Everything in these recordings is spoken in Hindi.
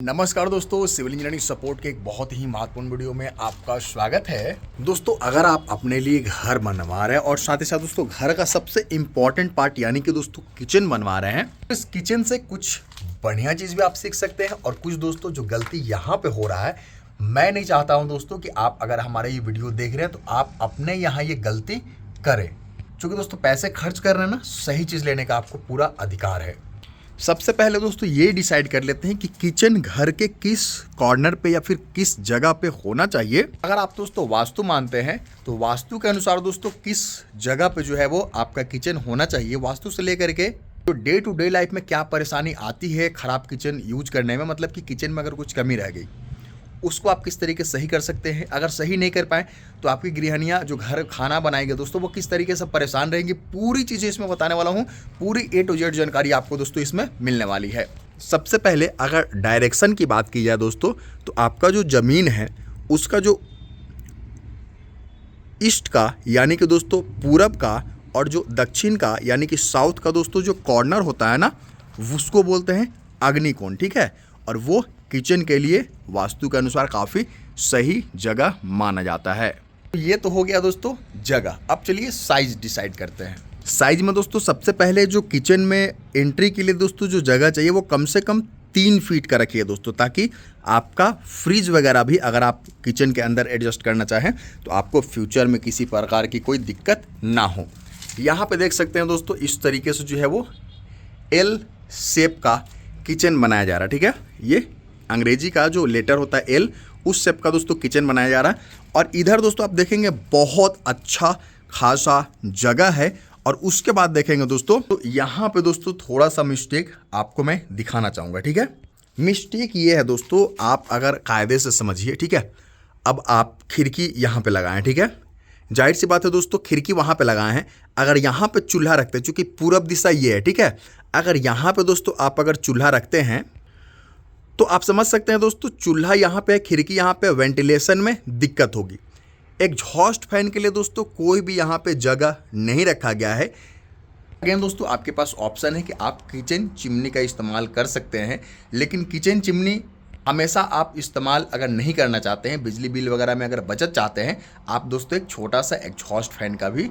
नमस्कार दोस्तों, सिविल इंजीनियरिंग सपोर्ट के एक बहुत ही महत्वपूर्ण वीडियो में आपका स्वागत है। दोस्तों, अगर आप अपने लिए घर बनवा रहे हैं और साथ ही साथ दोस्तों घर का सबसे इम्पॉर्टेंट पार्ट यानी कि दोस्तों किचन बनवा रहे हैं, तो इस किचन से कुछ बढ़िया चीज़ भी आप सीख सकते हैं। और कुछ दोस्तों जो गलती यहाँ पे हो रहा है, मैं नहीं चाहता हूँ दोस्तों कि आप अगर हमारा ये वीडियो देख रहे हैं तो आप अपने यहाँ ये गलती करें। क्योंकि दोस्तों पैसे खर्च कर रहे हैं ना, सही चीज़ लेने का आपको पूरा अधिकार है। सबसे पहले दोस्तों ये डिसाइड कर लेते हैं कि किचन घर के किस कॉर्नर पे या फिर किस जगह पे होना चाहिए। अगर आप दोस्तों वास्तु मानते हैं तो वास्तु के अनुसार दोस्तों किस जगह पे जो है वो आपका किचन होना चाहिए, वास्तु से लेकर के तो डे टू डे लाइफ में क्या परेशानी आती है खराब किचन यूज करने में, मतलब कि किचन में अगर कुछ कमी रह गई उसको आप किस तरीके से सही कर सकते हैं। अगर सही नहीं कर पाए तो आपकी गृहिणियाँ जो घर खाना बनाएंगे दोस्तों वो किस तरीके से परेशान रहेंगी, पूरी चीज़ें इसमें बताने वाला हूँ। पूरी A to Z जानकारी आपको दोस्तों इसमें मिलने वाली है। सबसे पहले अगर डायरेक्शन की बात की जाए दोस्तों, तो आपका जो ज़मीन है उसका जो ईस्ट का यानी कि दोस्तों पूरब का और जो दक्षिण का यानी कि साउथ का दोस्तों जो कॉर्नर होता है ना, उसको बोलते हैं अग्निकोण। ठीक है, और वो किचन के लिए वास्तु के अनुसार काफ़ी सही जगह माना जाता है। ये तो हो गया दोस्तों जगह। अब चलिए साइज डिसाइड करते हैं। साइज में दोस्तों सबसे पहले जो किचन में एंट्री के लिए दोस्तों जो जगह चाहिए वो कम से कम 3 फीट का रखिए दोस्तों, ताकि आपका फ्रिज वगैरह भी अगर आप किचन के अंदर एडजस्ट करना चाहें तो आपको फ्यूचर में किसी प्रकार की कोई दिक्कत ना हो। यहाँ पे देख सकते हैं दोस्तों इस तरीके से जो है वो एल शेप का किचन बनाया जा रहा है। ठीक है, ये अंग्रेजी का जो लेटर होता है एल, उस शेप का दोस्तों किचन बनाया जा रहा है। और इधर दोस्तों आप देखेंगे बहुत अच्छा खासा जगह है। और उसके बाद देखेंगे दोस्तों तो यहाँ पे दोस्तों थोड़ा सा मिस्टेक आपको मैं दिखाना चाहूँगा। ठीक है, मिस्टेक ये है दोस्तों, आप अगर कायदे से समझिए। ठीक है, अब आप खिड़की यहाँ पे लगाएं। ठीक है, जाहिर सी बात है दोस्तों खिड़की वहाँ पे लगाए हैं। अगर यहाँ पे चूल्हा रखते हैं, चूँकि पूरब दिशा ये है, ठीक है, अगर यहाँ पे दोस्तों आप अगर चूल्हा रखते हैं तो आप समझ सकते हैं दोस्तों चूल्हा यहाँ पे, खिड़की यहाँ पे, वेंटिलेशन में दिक्कत होगी। एग्जॉस्ट फैन के लिए दोस्तों कोई भी यहाँ पे जगह नहीं रखा गया है। अगेन दोस्तों आपके पास ऑप्शन है कि आप किचन चिमनी का इस्तेमाल कर सकते हैं, लेकिन किचन चिमनी हमेशा आप इस्तेमाल अगर नहीं करना चाहते हैं, बिजली बिल वगैरह में अगर बचत चाहते हैं, आप दोस्तों एक छोटा सा एग्जॉस्ट फैन का भी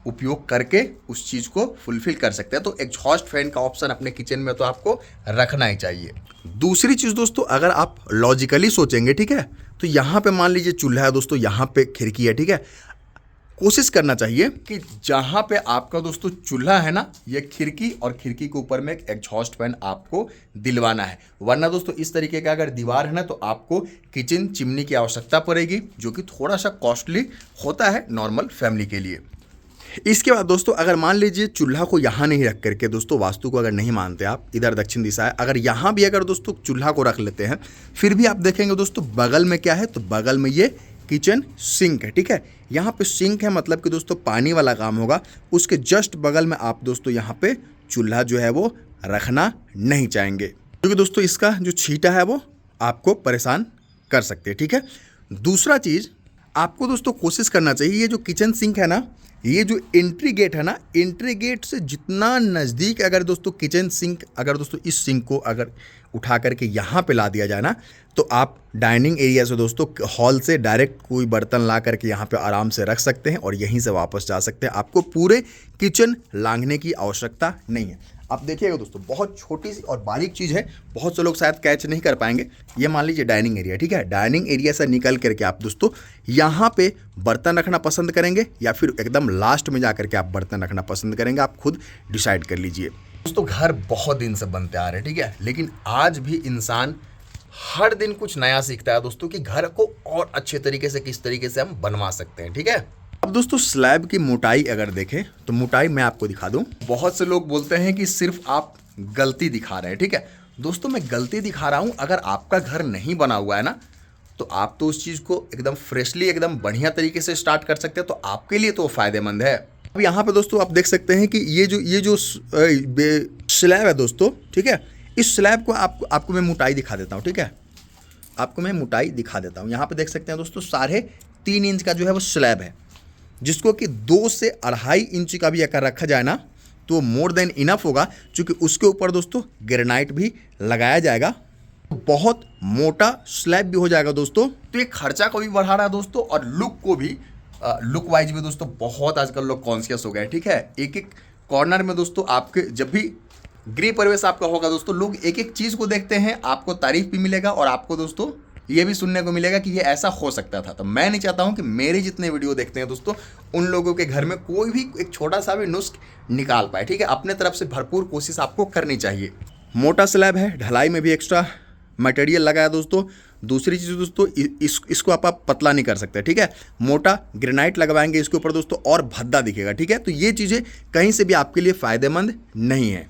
उपयोग करके उस चीज़ को फुलफिल कर सकते हैं। तो एग्जॉस्ट फैन का ऑप्शन अपने किचन में तो आपको रखना ही चाहिए। दूसरी चीज़ दोस्तों, अगर आप लॉजिकली सोचेंगे, ठीक है, तो यहाँ पे मान लीजिए चूल्हा है दोस्तों, यहाँ पे खिड़की है। ठीक है, कोशिश करना चाहिए कि जहाँ पे आपका दोस्तों चूल्हा है ना, ये खिड़की और खिड़की के ऊपर में एक एग्जॉस्ट फैन आपको दिलवाना है। वरना दोस्तों इस तरीके का अगर दीवार है ना तो आपको किचन चिमनी की आवश्यकता पड़ेगी, जो कि थोड़ा सा कॉस्टली होता है नॉर्मल फैमिली के लिए। इसके बाद दोस्तों अगर मान लीजिए चूल्हा को यहाँ नहीं रख करके दोस्तों, वास्तु को अगर नहीं मानते आप, इधर दक्षिण दिशा है, अगर यहाँ भी अगर दोस्तों चूल्हा को रख लेते हैं, फिर भी आप देखेंगे दोस्तों बगल में क्या है, तो बगल में ये किचन सिंक है। ठीक है, यहाँ पे सिंक है, मतलब कि दोस्तों पानी वाला काम होगा। उसके जस्ट बगल में आप दोस्तों यहाँ पे चूल्हा जो है वो रखना नहीं चाहेंगे, क्योंकि दोस्तों इसका जो छींटा है वो आपको परेशान कर सकते हैं। ठीक है, दूसरा चीज़ आपको दोस्तों कोशिश करना चाहिए, ये जो किचन सिंक है ना, ये जो एंट्री गेट है ना, एंट्री गेट से जितना नज़दीक अगर दोस्तों किचन सिंक, अगर दोस्तों इस सिंक को अगर उठा करके यहाँ पे ला दिया जाए ना, तो आप डाइनिंग एरिया से दोस्तों हॉल से डायरेक्ट कोई बर्तन ला करके यहाँ पे आराम से रख सकते हैं और यहीं से वापस जा सकते हैं। आपको पूरे किचन लांघने की आवश्यकता नहीं है। आप देखिएगा दोस्तों बहुत छोटी सी और बारीक चीज़ है, बहुत से लोग शायद कैच नहीं कर पाएंगे। ये मान लीजिए डाइनिंग एरिया, ठीक है, डाइनिंग एरिया से निकल करके आप दोस्तों यहाँ पे बर्तन रखना पसंद करेंगे या फिर एकदम लास्ट में जा करके आप बर्तन रखना पसंद करेंगे, आप खुद डिसाइड कर लीजिए। दोस्तों घर बहुत दिन से बनते आ रहे हैं, ठीक है, लेकिन आज भी इंसान हर दिन कुछ नया सीखता है दोस्तों कि घर को और अच्छे तरीके से किस तरीके से हम बनवा सकते हैं। ठीक है, अब दोस्तों स्लैब की मोटाई अगर देखें तो मोटाई मैं आपको दिखा दूं। बहुत से लोग बोलते हैं कि सिर्फ आप गलती दिखा रहे हैं। ठीक है दोस्तों, मैं गलती दिखा रहा हूं। अगर आपका घर नहीं बना हुआ है ना, तो आप तो उस चीज़ को एकदम फ्रेशली एकदम बढ़िया तरीके से स्टार्ट कर सकते हैं, तो आपके लिए तो फायदेमंद है। अब यहाँ पे दोस्तों आप देख सकते हैं कि ये जो स्लैब है दोस्तों, ठीक है, इस स्लैब को आपको मैं मोटाई दिखा देता हूँ। ठीक है, आपको मैं मोटाई दिखा देता हूँ। यहाँ पे देख सकते हैं दोस्तों 3.5 इंच का जो है वो स्लैब है, जिसको कि 2 से 2.5 इंच का भी अगर रखा जाए ना तो मोर देन इनफ होगा, क्योंकि उसके ऊपर दोस्तों ग्रेनाइट भी लगाया जाएगा। बहुत मोटा स्लैब भी हो जाएगा दोस्तों। तो ये खर्चा को भी बढ़ा रहा है दोस्तों, और लुक को भी, लुक वाइज भी दोस्तों बहुत आजकल लोग कॉन्शियस हो गए, ठीक है। एक एक कॉर्नर में दोस्तों आपके जब भी गृह प्रवेश आपका होगा दोस्तों, लोग एक एक चीज़ को देखते हैं, आपको तारीफ भी मिलेगा और आपको दोस्तों ये भी सुनने को मिलेगा कि ये ऐसा हो सकता था। तो मैं नहीं चाहता हूँ कि मेरे जितने वीडियो देखते हैं दोस्तों, उन लोगों के घर में कोई भी एक छोटा सा भी नुस्ख निकाल पाए, ठीक है। अपने तरफ से भरपूर कोशिश आपको करनी चाहिए। मोटा स्लैब है, ढलाई में भी एक्स्ट्रा मटेरियल लगा है दोस्तों। दूसरी चीज़ दोस्तों, इसको आप पतला नहीं कर सकते, ठीक है। मोटा ग्रेनाइट लगवाएंगे इसके ऊपर दोस्तों और भद्दा दिखेगा, ठीक है। तो ये चीज़ें कहीं से भी आपके लिए फ़ायदेमंद नहीं है।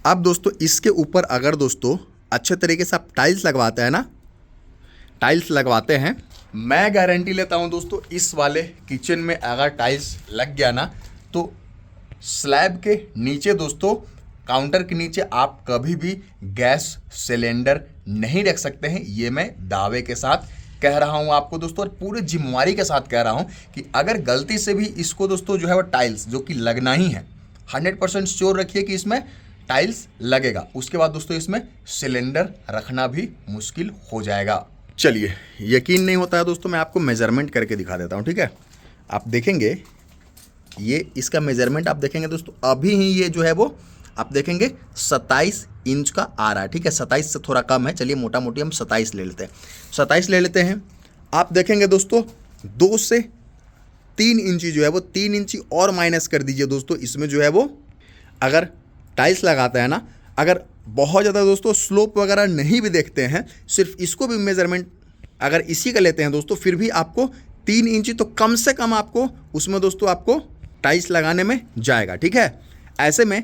अब दोस्तों इसके ऊपर अगर दोस्तों अच्छे तरीके से आप टाइल्स लगवाते हैं ना, टाइल्स लगवाते हैं, मैं गारंटी लेता हूं दोस्तों, इस वाले किचन में अगर टाइल्स लग गया ना, तो स्लैब के नीचे दोस्तों, काउंटर के नीचे आप कभी भी गैस सिलेंडर नहीं रख सकते हैं। ये मैं दावे के साथ कह रहा हूं आपको दोस्तों, और पूरी जिम्मेवारी के साथ कह रहा हूं कि अगर गलती से भी इसको दोस्तों जो है वो टाइल्स, जो कि लगना ही है, 100% श्योर रखिए कि इसमें टाइल्स लगेगा। उसके बाद दोस्तों इसमें सिलेंडर रखना भी मुश्किल हो जाएगा। चलिए, यकीन नहीं होता है दोस्तों, मैं आपको मेजरमेंट करके दिखा देता हूँ, ठीक है। आप देखेंगे ये इसका मेजरमेंट आप देखेंगे दोस्तों, अभी ही ये जो है वो आप देखेंगे 27 इंच का आ रहा है, ठीक है। 27 से थोड़ा कम है, चलिए मोटा मोटी हम 27 ले लेते हैं, 27 ले लेते हैं। आप देखेंगे दोस्तों 2 से 3 इंची जो है वो 3 इंची और माइनस कर दीजिए दोस्तों। इसमें जो है वो अगर टाइल्स लगाते हैं ना, अगर बहुत ज़्यादा दोस्तों स्लोप वगैरह नहीं भी देखते हैं, सिर्फ इसको भी मेजरमेंट अगर इसी का लेते हैं दोस्तों, फिर भी आपको 3 इंची तो कम से कम आपको उसमें दोस्तों आपको टाइल्स लगाने में जाएगा, ठीक है। ऐसे में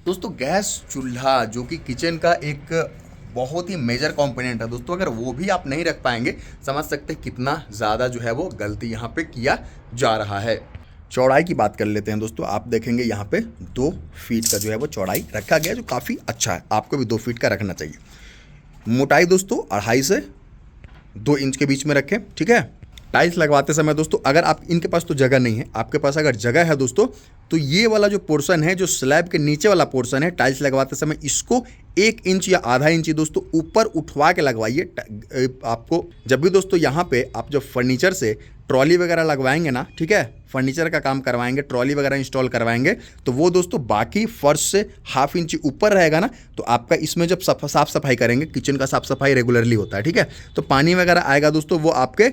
दोस्तों गैस चूल्हा, जो कि किचन का एक बहुत ही मेजर कंपोनेंट है दोस्तों, अगर वो भी आप नहीं रख पाएंगे, समझ सकते हैं कितना ज़्यादा जो है वो गलती यहाँ पे किया जा रहा है। चौड़ाई की बात कर लेते हैं दोस्तों। आप देखेंगे यहाँ पे 2 फीट का जो है वो चौड़ाई रखा गया, जो काफ़ी अच्छा है। आपको भी 2 फीट का रखना चाहिए। मोटाई दोस्तों 2.5 से 2 इंच के बीच में रखें, ठीक है। टाइल्स लगवाते समय दोस्तों, अगर आप इनके पास तो जगह नहीं है, आपके पास अगर जगह है दोस्तों, तो ये वाला जो पोर्शन है, जो स्लैब के नीचे वाला पोर्शन है, टाइल्स लगवाते समय इसको 1 इंच या आधा इंच दोस्तों ऊपर उठवा के लगवाइए। आपको जब भी दोस्तों यहाँ पे आप जब फर्नीचर से ट्रॉली वगैरह लगवाएंगे ना, ठीक है, फर्नीचर का काम करवाएंगे, ट्रॉली वगैरह इंस्टॉल करवाएंगे, तो वो दोस्तों बाकी फर्श से 1/2 इंच ऊपर रहेगा ना, तो आपका इसमें जब साफ सफाई करेंगे, किचन का साफ सफाई रेगुलरली होता है, ठीक है, तो पानी वगैरह आएगा दोस्तों, वो आपके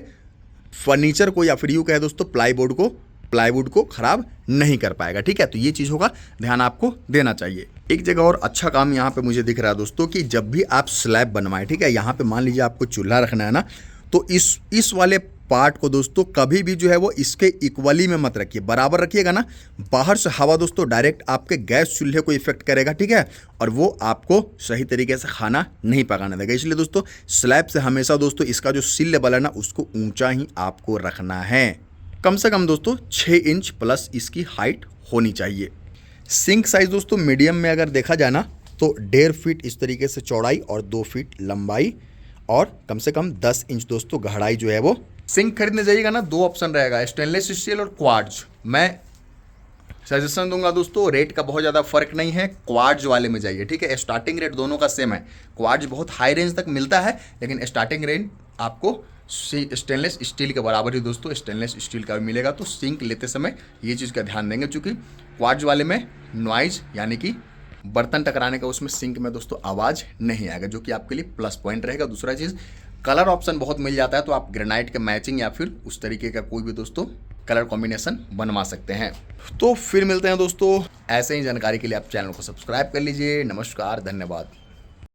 फर्नीचर को या फिर यूँ कहे दोस्तों प्लाईवुड को खराब नहीं कर पाएगा, ठीक है। तो ये चीज़ों का ध्यान आपको देना चाहिए। एक जगह और अच्छा काम यहाँ पे मुझे दिख रहा है दोस्तों, कि जब भी आप स्लैब बनवाएं, ठीक है, यहाँ पे मान लीजिए आपको चूल्हा रखना है ना, तो इस वाले पार्ट को दोस्तों कभी भी जो है वो इसके इक्वली में मत रखिए, बराबर रखिएगा ना। बाहर से हवा दोस्तों डायरेक्ट आपके गैस चूल्हे को इफेक्ट करेगा, ठीक है, और वो आपको सही तरीके से खाना नहीं पकाने देगा। इसलिए दोस्तों स्लैब से हमेशा दोस्तों इसका जो सिल लेवल है ना, उसको ऊंचा ही आपको रखना है। कम से कम दोस्तों 6 इंच प्लस इसकी हाइट होनी चाहिए। सिंक साइज दोस्तों मीडियम में अगर देखा जाए ना, तो 1.5 फीट इस तरीके से चौड़ाई और 2 फीट लंबाई, और कम से कम 10 इंच दोस्तों गहराई जो है वो। सिंक खरीदने जाइएगा ना, 2 ऑप्शन रहेगा, स्टेनलेस स्टील और क्वार्ट्ज। मैं सजेशन दूंगा दोस्तों, रेट का बहुत ज़्यादा फर्क नहीं है, क्वार्ट्ज वाले में जाइए, ठीक है। स्टार्टिंग रेट दोनों का सेम है। क्वार्ट्ज बहुत हाई रेंज तक मिलता है, लेकिन स्टार्टिंग रेंज आपको स्टेनलेस स्टील के बराबर ही दोस्तों स्टेनलेस स्टील का भी मिलेगा। तो सिंक लेते समय ये चीज़ का ध्यान देंगे, क्योंकि क्वार्ट्ज वाले में नॉइज यानी कि बर्तन टकराने का उसमें सिंक में दोस्तों आवाज़ नहीं आएगा, जो कि आपके लिए प्लस पॉइंट रहेगा। दूसरा चीज़, कलर ऑप्शन बहुत मिल जाता है, तो आप ग्रेनाइट के मैचिंग या फिर उस तरीके का कोई भी दोस्तों कलर कॉम्बिनेशन बनवा सकते हैं। तो फिर मिलते हैं दोस्तों, ऐसे ही जानकारी के लिए आप चैनल को सब्सक्राइब कर लीजिए। नमस्कार, धन्यवाद।